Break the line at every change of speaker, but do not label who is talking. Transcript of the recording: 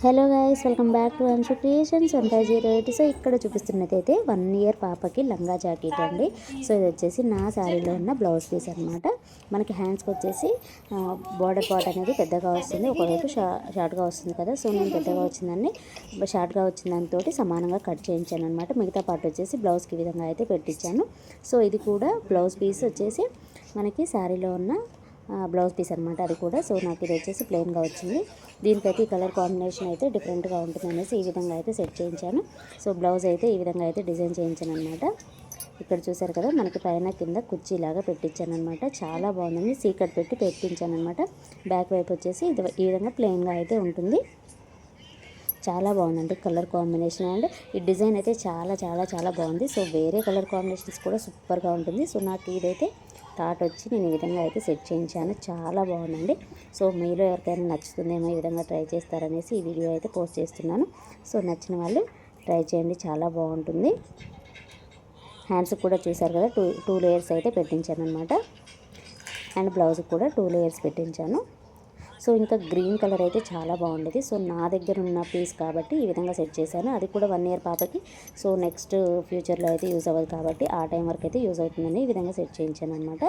Hello guys, welcome back to Anshu creations 1508. So ఇక్కడ చూపిస్తున్నదైతే 1 year పాపకి లంగా జాకెట్ అండి. సో ఇది వచ్చేసి నా శారీలో ఉన్న బ్లౌజ్ పీస్ అనమాట. మనకి హ్యాండ్స్కి వచ్చేసి బార్డర్ పార్ట్ అనేది పెద్దగా వస్తుంది, ఒకవైపు షార్ట్గా వస్తుంది కదా. సో నేను పెద్దగా వచ్చిందని షార్ట్గా వచ్చిన దాంతో సమానంగా కట్ చేయించాను అనమాట. మిగతా పార్ట్ వచ్చేసి బ్లౌజ్కి విధంగా అయితే పెట్టించాను. సో ఇది కూడా బ్లౌజ్ పీస్ వచ్చేసి మనకి శారీలో ఉన్న బ్లౌజ్ పీస్ అనమాట, అది కూడా. సో నాకు ఇది వచ్చేసి ప్లెయిన్గా వచ్చింది. దీనికైతే ఈ కలర్ కాంబినేషన్ అయితే డిఫరెంట్గా ఉంటుంది అనేసి ఈ విధంగా అయితే సెట్ చేయించాను. సో బ్లౌజ్ అయితే ఈ విధంగా అయితే డిజైన్ చేయించాను అనమాట. ఇక్కడ చూసారు కదా, మనకి పైన కింద కుర్చీలాగా పెట్టించాను అనమాట. చాలా బాగుందండి, సీకట్ పెట్టి పెట్టించాను అనమాట. బ్యాక్ వైపు వచ్చేసి ఇది ఈ విధంగా ప్లెయిన్గా అయితే ఉంటుంది. చాలా బాగుందండి కలర్ కాంబినేషన్, అండ్ ఈ డిజైన్ అయితే చాలా చాలా చాలా బాగుంది. సో వేరే కలర్ కాంబినేషన్స్ కూడా సూపర్గా ఉంటుంది. సో నాకు ఇదైతే థాట్ వచ్చి నేను ఈ విధంగా అయితే సెట్ చేయించాను. చాలా బాగుందండి. సో మీలో ఎవరికైనా నచ్చుతుందేమో, ఈ విధంగా ట్రై చేస్తారనేసి ఈ వీడియో అయితే పోస్ట్ చేస్తున్నాను. సో నచ్చిన వాళ్ళు ట్రై చేయండి, చాలా బాగుంటుంది. హ్యాండ్స్ కూడా చూసారు కదా, టూ లేయర్స్ అయితే పెట్టించాను అనమాట. అండ్ బ్లౌజ్ కూడా 2 లేయర్స్ పెట్టించాను. సో ఇంకా గ్రీన్ కలర్ అయితే చాలా బాగుండేది. సో నా దగ్గర ఉన్న పీస్ కాబట్టి ఈ విధంగా సెట్ చేశాను. అది కూడా 1 ఇయర్ పాపకి. సో నెక్స్ట్ ఫ్యూచర్లో అయితే యూజ్ అవ్వదు కాబట్టి ఆ టైం వరకు అయితే యూజ్ అవుతుందని ఈ విధంగా సెట్ చేయించాను అనమాట.